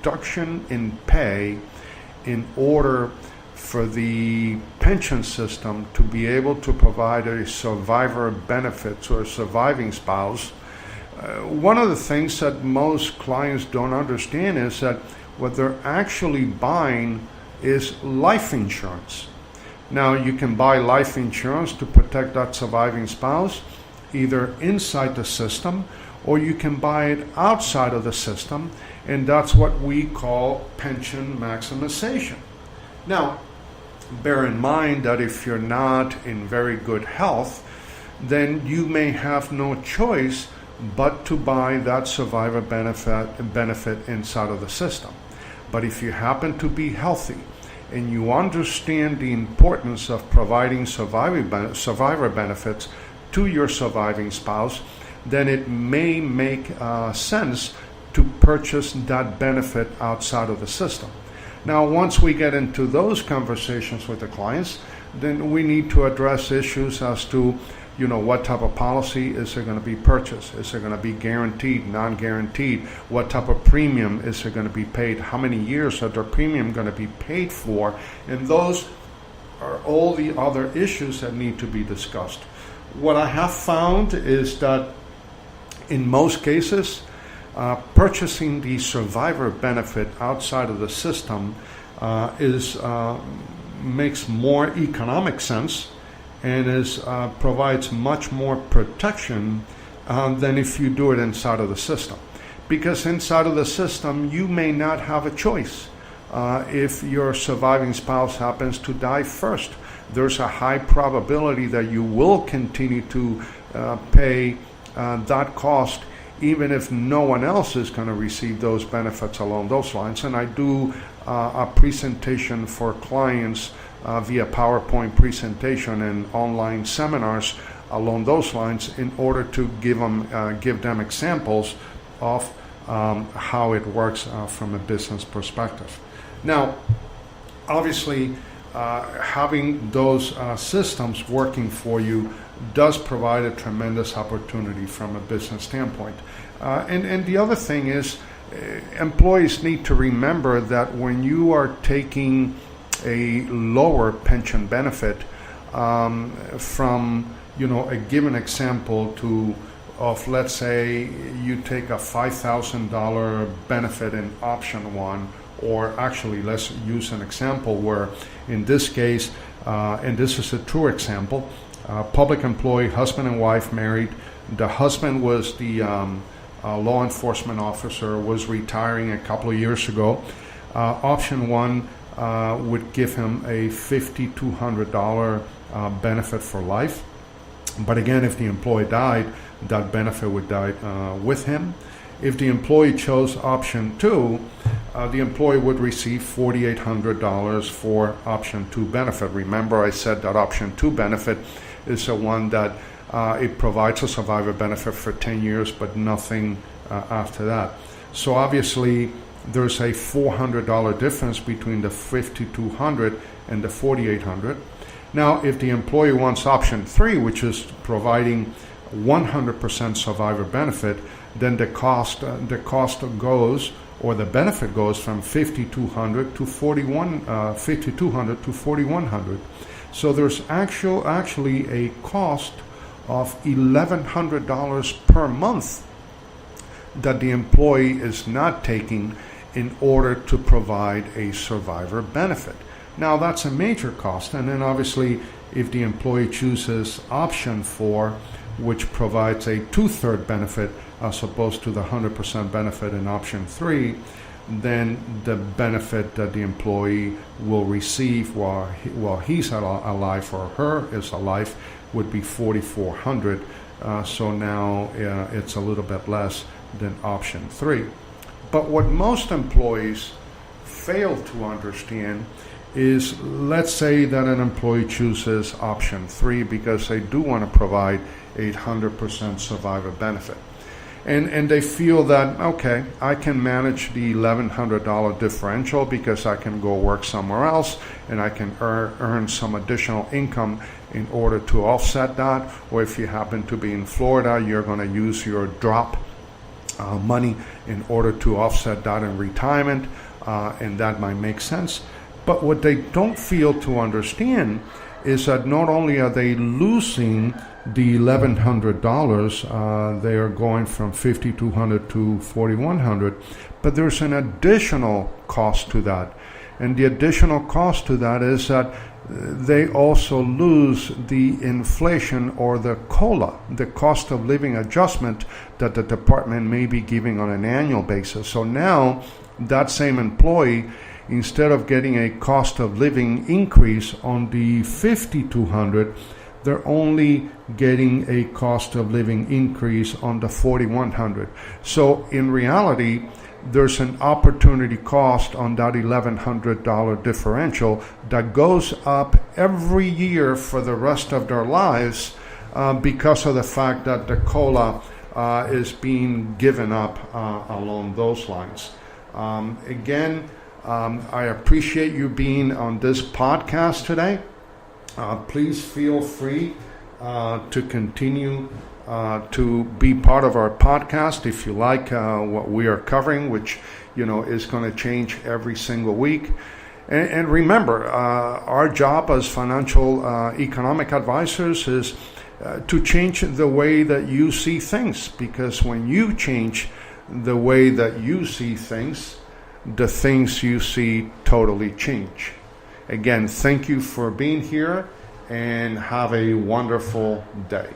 reduction in pay in order for the pension system to be able to provide a survivor benefit to a surviving spouse. One of the things that most clients don't understand is that what they're actually buying is life insurance. Now, you can buy life insurance to protect that surviving spouse either inside the system, or you can buy it outside of the system, and that's what we call pension maximization. Now, bear in mind that if you're not in very good health, then you may have no choice but to buy that survivor benefit inside of the system. But if you happen to be healthy and you understand the importance of providing survivor benefits to your surviving spouse, then it may make sense to purchase that benefit outside of the system. Now, once we get into those conversations with the clients, then we need to address issues as to, what type of policy is there going to be purchased? Is it going to be guaranteed, non-guaranteed? What type of premium is there going to be paid? How many years are their premium going to be paid for? And those are all the other issues that need to be discussed. What I have found is that in most cases, purchasing the survivor benefit outside of the system makes more economic sense and provides much more protection than if you do it inside of the system. Because inside of the system, you may not have a choice. If your surviving spouse happens to die first, there's a high probability that you will continue to pay that cost, even if no one else is going to receive those benefits along those lines. And I do a presentation for clients via PowerPoint presentation and online seminars along those lines in order to give them examples of how it works from a business perspective. Now, obviously, having those systems working for you does provide a tremendous opportunity from a business standpoint. And the other thing is, employees need to remember that when you are taking a lower pension benefit from, a given example of let's say you take a $5,000 benefit in option one, or actually let's use an example where in this case, and this is a true example, public employee, husband and wife married. The husband was the law enforcement officer, was retiring a couple of years ago. Option one would give him a $5,200 benefit for life. But again, if the employee died, that benefit would die with him. If the employee chose option two, the employee would receive $4,800 for option two benefit. Remember, I said that option two benefit is the one that it provides a survivor benefit for 10 years, but nothing after that. So obviously, there's a $400 difference between the $5,200 and the $4,800. Now, if the employee wants option three, which is providing 100% survivor benefit, then the cost goes, or the benefit goes from $5,200 to $4,100. So there's actually a cost of $1,100 per month that the employee is not taking in order to provide a survivor benefit. Now, that's a major cost. And then obviously, if the employee chooses option 4, which provides a 2/3 benefit as opposed to the 100% benefit in option 3, then the benefit that the employee will receive while he's alive or her is alive would be $4,400. So now it's a little bit less than option 3. But what most employees fail to understand is, let's say that an employee chooses option 3 because they do want to provide 100% survivor benefit. And they feel that, okay, I can manage the $1,100 differential because I can go work somewhere else and I can earn some additional income in order to offset that. Or if you happen to be in Florida, you're going to use your drop money in order to offset that in retirement, and that might make sense. But what they don't feel to understand is that not only are they losing the $1,100, they are going from $5,200 to $4,100, but there's an additional cost to that. And the additional cost to that is that they also lose the inflation or the COLA, the cost of living adjustment that the department may be giving on an annual basis. So now that same employee, instead of getting a cost of living increase on the $5,200, they're only getting a cost of living increase on the $4,100. So in reality, there's an opportunity cost on that $1,100 differential that goes up every year for the rest of their lives because of the fact that the COLA is being given up along those lines. Again, I appreciate you being on this podcast today. Please feel free to continue to be part of our podcast if you like what we are covering, which is going to change every single week. And remember, our job as financial economic advisors is to change the way that you see things, because when you change the way that you see things, the things you see totally change. Again, thank you for being here and have a wonderful day.